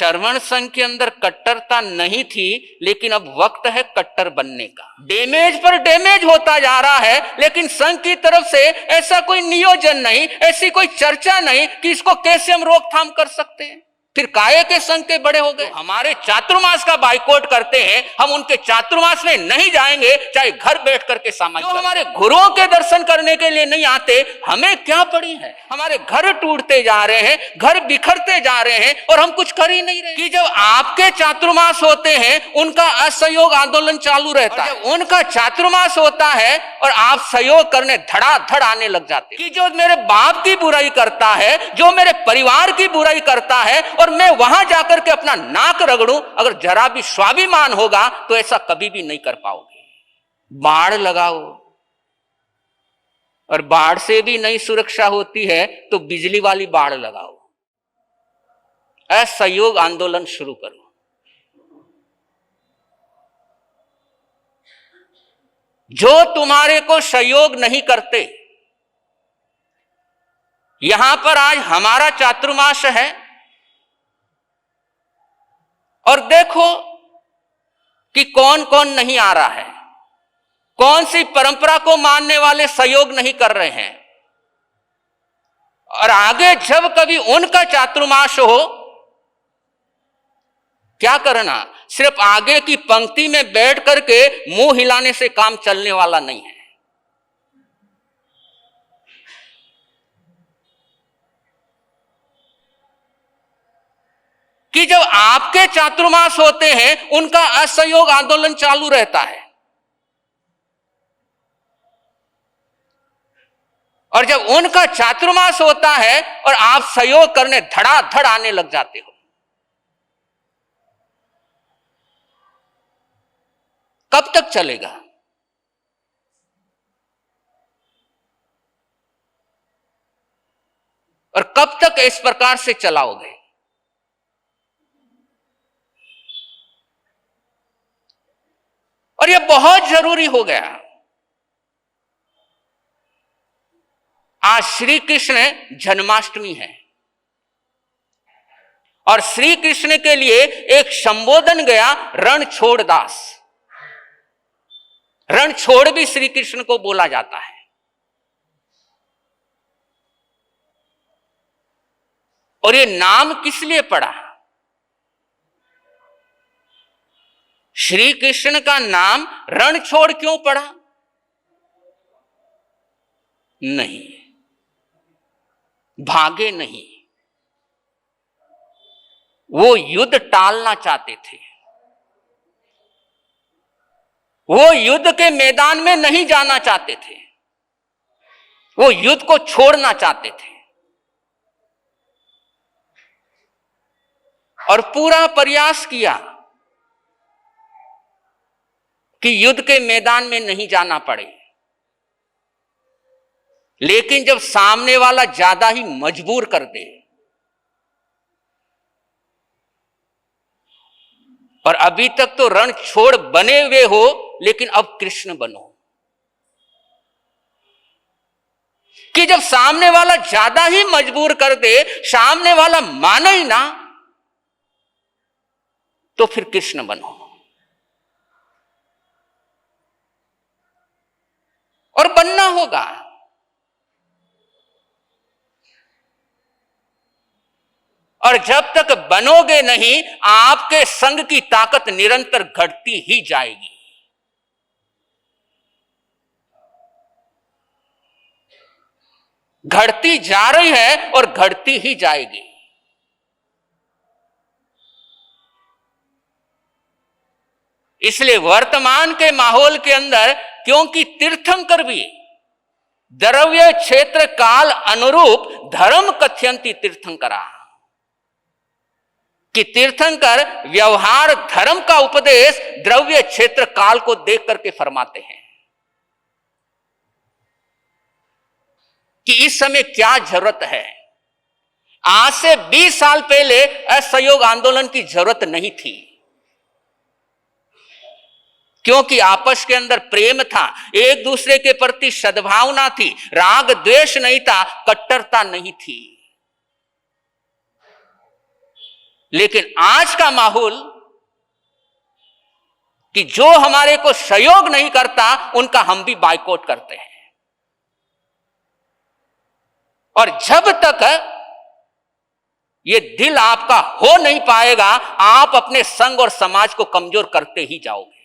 श्रवण संघ के अंदर कट्टरता नहीं थी, लेकिन अब वक्त है कट्टर बनने का। डैमेज पर डैमेज होता जा रहा है, लेकिन संघ की तरफ से ऐसा कोई नियोजन नहीं, ऐसी कोई चर्चा नहीं कि इसको कैसे हम रोकथाम कर सकते हैं। फिर काहे के संघ के बड़े हो गए। हमारे चातुर्मास का बाइकआउट करते हैं, हम उनके चातुर्मास में नहीं जाएंगे, चाहे घर बैठ करके सामाजिक। जो हमारे गुरुओं के दर्शन करने के लिए नहीं आते, हमें क्या पड़ी है। हमारे घर टूटते जा रहे हैं, घर बिखरते जा रहे हैं, और हम कुछ कर ही नहीं रहे। कि जब आपके चातुर्मास होते हैं, उनका असहयोग आंदोलन चालू रहता है। जब उनका चातुर्मास होता है और आप सहयोग करने धड़ाधड़ आने लग जाते हैं। कि जो मेरे बाप की बुराई करता है, जो मेरे परिवार की बुराई करता है, और मैं वहां जाकर के अपना नाक रगड़ूं, अगर जरा भी स्वाभिमान होगा तो ऐसा कभी भी नहीं कर पाओगे। बाढ़ लगाओ, और बाढ़ से भी नहीं सुरक्षा होती है तो बिजली वाली बाढ़ लगाओ। असहयोग आंदोलन शुरू करो। जो तुम्हारे को सहयोग नहीं करते, यहां पर आज हमारा चातुर्मास है, और देखो कि कौन कौन नहीं आ रहा है, कौन सी परंपरा को मानने वाले सहयोग नहीं कर रहे हैं। और आगे जब कभी उनका चातुर्मास हो, क्या करना, सिर्फ आगे की पंक्ति में बैठ करके मुंह हिलाने से काम चलने वाला नहीं है। कि जब आपके चातुर्मास होते हैं, उनका असहयोग आंदोलन चालू रहता है, और जब उनका चातुर्मास होता है और आप सहयोग करने धड़ाधड़ आने लग जाते हो, कब तक चलेगा। और कब तक इस प्रकार से चलाओगे। और यह बहुत जरूरी हो गया। आज श्री कृष्ण जन्माष्टमी है, और श्री कृष्ण के लिए एक संबोधन गया, रण छोड़ दास। रण छोड़ भी श्री कृष्ण को बोला जाता है। और ये नाम किस लिए पड़ा। श्री कृष्ण का नाम रण छोड़ क्यों पड़ा। नहीं, भागे नहीं, वो युद्ध टालना चाहते थे। वो युद्ध के मैदान में नहीं जाना चाहते थे, वो युद्ध को छोड़ना चाहते थे। और पूरा प्रयास किया कि युद्ध के मैदान में नहीं जाना पड़े। लेकिन जब सामने वाला ज्यादा ही मजबूर कर दे, और अभी तक तो रण छोड़ बने हुए हो, लेकिन अब कृष्ण बनो। कि जब सामने वाला ज्यादा ही मजबूर कर दे, सामने वाला माने ही ना, तो फिर कृष्ण बनो। और बनना होगा। और जब तक बनोगे नहीं, आपके संग की ताकत निरंतर घटती ही जाएगी। घटती जा रही है और घटती ही जाएगी। इसलिए वर्तमान के माहौल के अंदर, क्योंकि तीर्थंकर भी द्रव्य क्षेत्र काल अनुरूप धर्म कथयंती तीर्थंकरा, कि तीर्थंकर व्यवहार धर्म का उपदेश द्रव्य क्षेत्र काल को देख करके फरमाते हैं कि इस समय क्या जरूरत है। आज से 20 साल पहले असहयोग आंदोलन की जरूरत नहीं थी, क्योंकि आपस के अंदर प्रेम था, एक दूसरे के प्रति सद्भावना थी, राग द्वेष नहीं था, कट्टरता नहीं थी। लेकिन आज का माहौल कि जो हमारे को सहयोग नहीं करता उनका हम भी बायकॉट करते हैं। और जब तक ये दिल आपका हो नहीं पाएगा, आप अपने संघ और समाज को कमजोर करते ही जाओगे।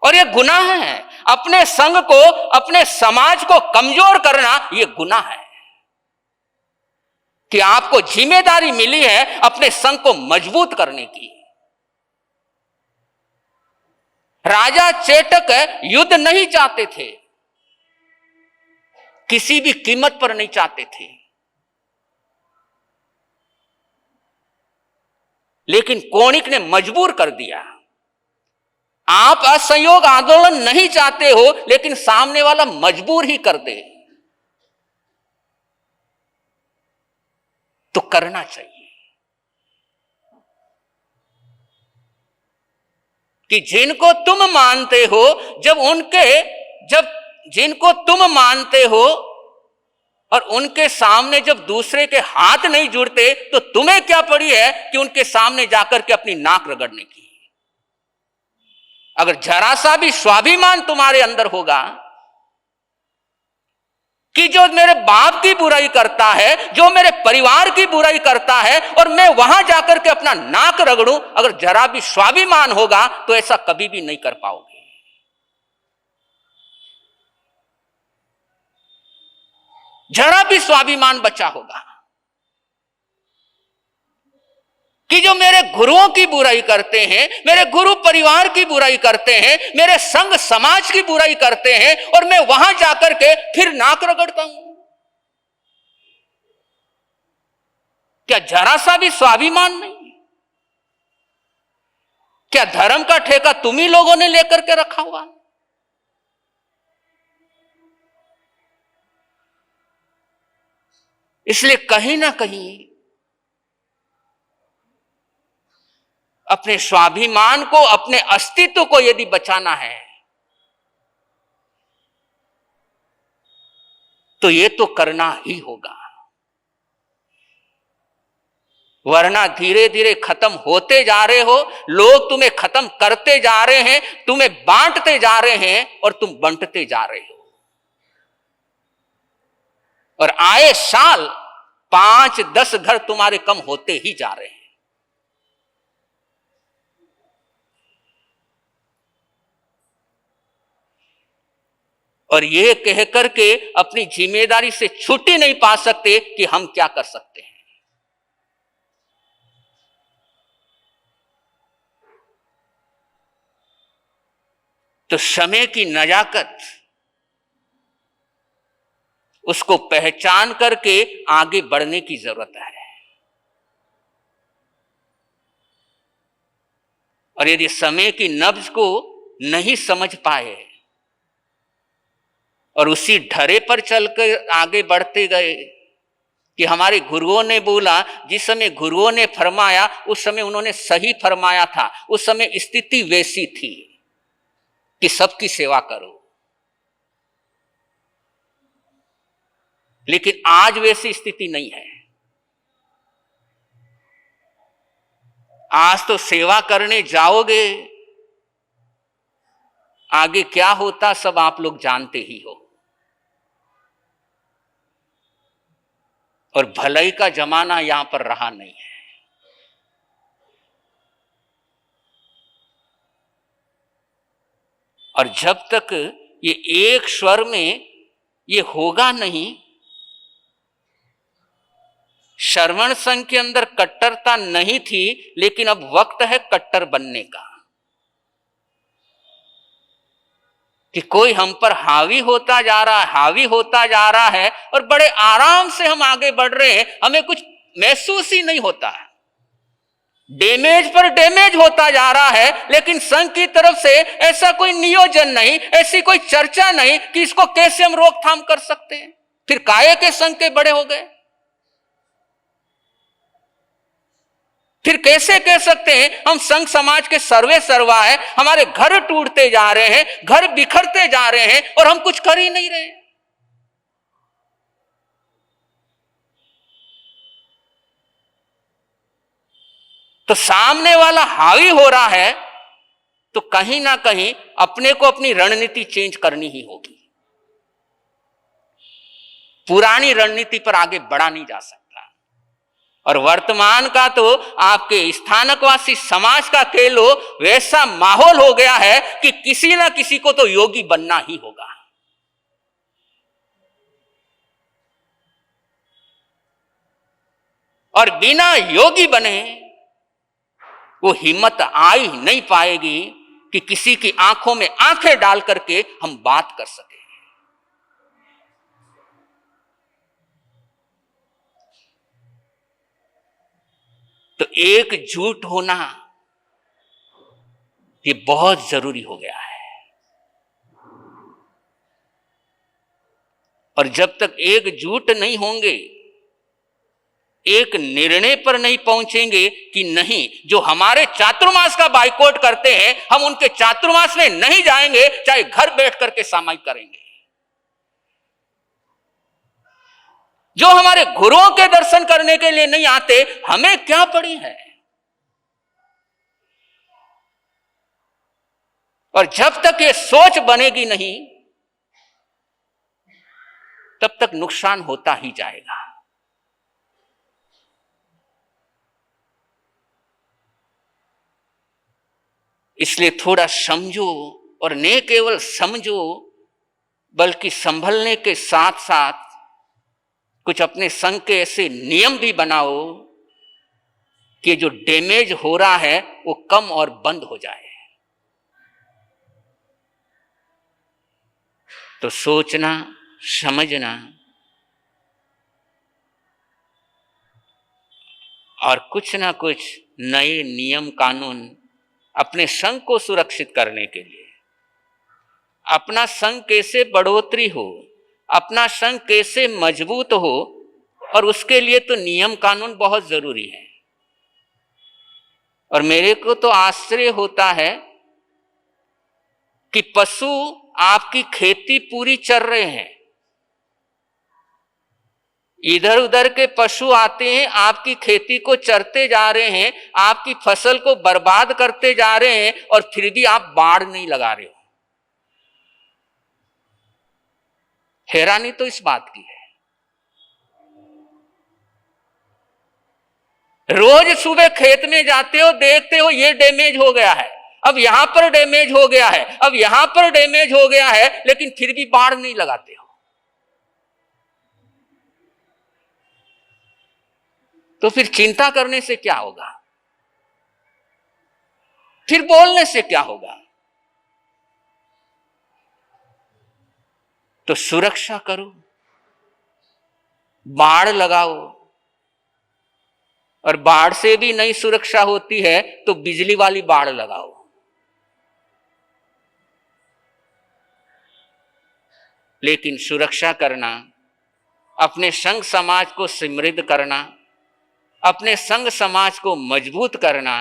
और ये गुनाह है, अपने संघ को, अपने समाज को कमजोर करना ये गुनाह है। कि आपको जिम्मेदारी मिली है अपने संघ को मजबूत करने की। राजा चेटक युद्ध नहीं चाहते थे, किसी भी कीमत पर नहीं चाहते थे, लेकिन कोणिक ने मजबूर कर दिया। आप असहयोग आंदोलन नहीं चाहते हो, लेकिन सामने वाला मजबूर ही कर दे तो करना चाहिए। कि जिनको तुम मानते हो, जब जिनको तुम मानते हो और उनके सामने जब दूसरे के हाथ नहीं जुड़ते, तो तुम्हें क्या पड़ी है कि उनके सामने जाकर के अपनी नाक रगड़ने की। अगर जरा सा भी स्वाभिमान तुम्हारे अंदर होगा कि जो मेरे बाप की बुराई करता है, जो मेरे परिवार की बुराई करता है, और मैं वहां जाकर के अपना नाक रगड़ूं, अगर जरा भी स्वाभिमान होगा तो ऐसा कभी भी नहीं कर पाओगे। जरा भी स्वाभिमान बचा होगा कि जो मेरे गुरुओं की बुराई करते हैं, मेरे गुरु परिवार की बुराई करते हैं, मेरे संघ समाज की बुराई करते हैं, और मैं वहां जाकर के फिर नाक रगड़ता हूं, क्या जरा सा भी स्वाभिमान नहीं? क्या धर्म का ठेका तुम ही लोगों ने लेकर के रखा हुआ? इसलिए कहीं ना कहीं अपने स्वाभिमान को, अपने अस्तित्व को यदि बचाना है तो ये तो करना ही होगा, वरना धीरे धीरे खत्म होते जा रहे हो। लोग तुम्हें खत्म करते जा रहे हैं, तुम्हें बांटते जा रहे हैं, और तुम बंटते जा रहे हो। और आए साल 5-10 घर तुम्हारे कम होते ही जा रहे हैं। और ये कह करके अपनी जिम्मेदारी से छुट्टी नहीं पा सकते कि हम क्या कर सकते हैं। तो समय की नजाकत, उसको पहचान करके आगे बढ़ने की जरूरत है। और यदि समय की नब्ज को नहीं समझ पाए और उसी ढरे पर चलकर आगे बढ़ते गए कि हमारे गुरुओं ने बोला, जिस समय गुरुओं ने फरमाया उस समय उन्होंने सही फरमाया था, उस समय स्थिति वैसी थी कि सबकी सेवा करो, लेकिन आज वैसी स्थिति नहीं है। आज तो सेवा करने जाओगे, आगे क्या होता सब आप लोग जानते ही हो। और भलाई का जमाना यहां पर रहा नहीं है। और जब तक ये एक स्वर में ये होगा नहीं, श्रवण संघ के अंदर कट्टरता नहीं थी, लेकिन अब वक्त है कट्टर बनने का। कि कोई हम पर हावी होता जा रहा है, हावी होता जा रहा है, और बड़े आराम से हम आगे बढ़ रहे हैं, हमें कुछ महसूस ही नहीं होता है। डैमेज पर डैमेज होता जा रहा है, लेकिन संघ की तरफ से ऐसा कोई नियोजन नहीं, ऐसी कोई चर्चा नहीं कि इसको कैसे हम रोकथाम कर सकते हैं। फिर काहे के संघ के बड़े हो गए? फिर कैसे कह सकते हैं हम संघ समाज के सर्वे सर्वा है? हमारे घर टूटते जा रहे हैं, घर बिखरते जा रहे हैं, और हम कुछ कर ही नहीं रहे। तो सामने वाला हावी हो रहा है तो कहीं ना कहीं अपने को अपनी रणनीति चेंज करनी ही होगी। पुरानी रणनीति पर आगे बढ़ा नहीं जा सकता। और वर्तमान का तो आपके स्थानकवासी समाज का कह लो वैसा माहौल हो गया है कि किसी ना किसी को तो योगी बनना ही होगा। और बिना योगी बने वो हिम्मत आ ही नहीं पाएगी कि किसी की आंखों में आंखें डाल करके हम बात कर सके। तो एकजुट होना ये बहुत जरूरी हो गया है। और जब तक एकजुट नहीं होंगे, एक निर्णय पर नहीं पहुंचेंगे कि नहीं, जो हमारे चातुर्मास का बाइकआउट करते हैं हम उनके चातुर्मास में नहीं जाएंगे, चाहे घर बैठ करके सामायिक करेंगे। जो हमारे गुरुओं के दर्शन करने के लिए नहीं आते, हमें क्या पड़ी है। और जब तक ये सोच बनेगी नहीं तब तक नुकसान होता ही जाएगा। इसलिए थोड़ा समझो, और न केवल समझो बल्कि संभलने के साथ साथ कुछ अपने संघ के ऐसे नियम भी बनाओ कि जो डैमेज हो रहा है वो कम और बंद हो जाए। तो सोचना, समझना और कुछ ना कुछ नए नियम कानून अपने संघ को सुरक्षित करने के लिए, अपना संघ कैसे बढ़ोतरी हो, अपना संघ कैसे मजबूत हो, और उसके लिए तो नियम कानून बहुत जरूरी है। और मेरे को तो आश्चर्य होता है कि पशु आपकी खेती पूरी चर रहे हैं, इधर उधर के पशु आते हैं, आपकी खेती को चरते जा रहे हैं, आपकी फसल को बर्बाद करते जा रहे हैं, और फिर भी आप बाड़ नहीं लगा रहे हो। हैरानी तो इस बात की है। रोज सुबह खेत में जाते हो, देखते हो ये डैमेज हो गया है, अब यहां पर डैमेज हो गया है, अब यहां पर डैमेज हो गया है, लेकिन फिर भी बाड़ नहीं लगाते हो। तो फिर चिंता करने से क्या होगा, फिर बोलने से क्या होगा। तो सुरक्षा करो, बाड़ लगाओ, और बाढ़ से भी नहीं सुरक्षा होती है तो बिजली वाली बाड़ लगाओ। लेकिन सुरक्षा करना, अपने संघ समाज को समृद्ध करना, अपने संघ समाज को मजबूत करना,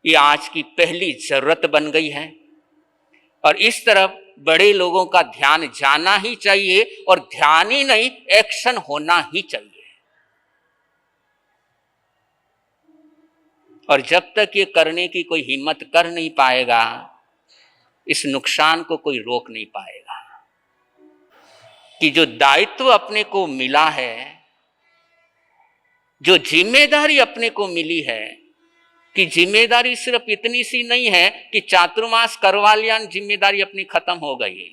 ये आज की पहली जरूरत बन गई है। और इस तरफ बड़े लोगों का ध्यान जाना ही चाहिए, और ध्यान ही नहीं, एक्शन होना ही चाहिए। और जब तक ये करने की कोई हिम्मत कर नहीं पाएगा, इस नुकसान को कोई रोक नहीं पाएगा। कि जो दायित्व अपने को मिला है, जो जिम्मेदारी अपने को मिली है, कि जिम्मेदारी सिर्फ इतनी सी नहीं है कि चातुर्मास करवा लिया, जिम्मेदारी अपनी खत्म हो गई।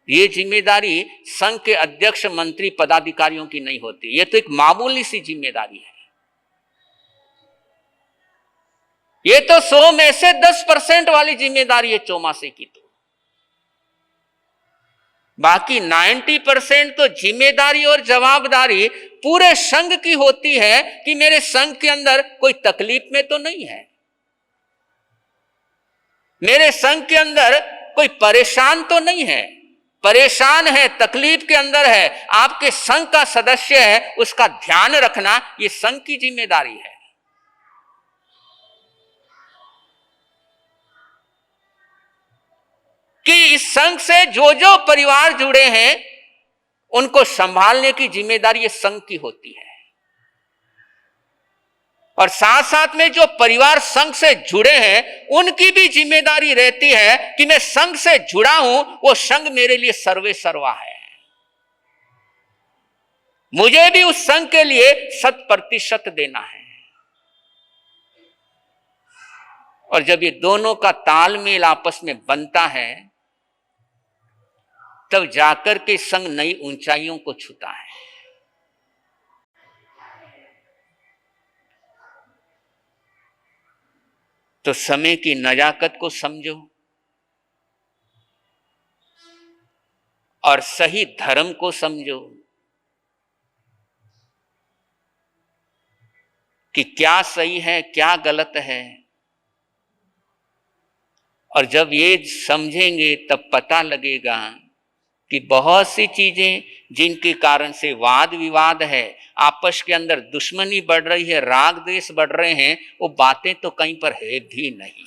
ये जिम्मेदारी संघ के अध्यक्ष, मंत्री, पदाधिकारियों की नहीं होती। ये तो एक मामूली सी जिम्मेदारी है। ये तो 100 में से 10% वाली जिम्मेदारी है चौमासे की। तो बाकी 90% तो जिम्मेदारी और जवाबदारी पूरे संघ की होती है कि मेरे संघ के अंदर कोई तकलीफ में तो नहीं है, मेरे संघ के अंदर कोई परेशान तो नहीं है। परेशान है, तकलीफ के अंदर है, आपके संघ का सदस्य है, उसका ध्यान रखना ये संघ की जिम्मेदारी है। कि इस संघ से जो जो परिवार जुड़े हैं उनको संभालने की जिम्मेदारी ये संघ की होती है। और साथ साथ में जो परिवार संघ से जुड़े हैं उनकी भी जिम्मेदारी रहती है कि मैं संघ से जुड़ा हूं, वो संघ मेरे लिए सर्वे सर्वा है, मुझे भी उस संघ के लिए 100% देना है। और जब ये दोनों का तालमेल आपस में बनता है तब जाकर के संघ नई ऊंचाइयों को छूता है। तो समय की नजाकत को समझो और सही धर्म को समझो कि क्या सही है क्या गलत है। और जब ये समझेंगे तब पता लगेगा कि बहुत सी चीजें जिनके कारण से वाद विवाद है, आपस के अंदर दुश्मनी बढ़ रही है, राग द्वेष बढ़ रहे हैं, वो बातें तो कहीं पर है भी नहीं।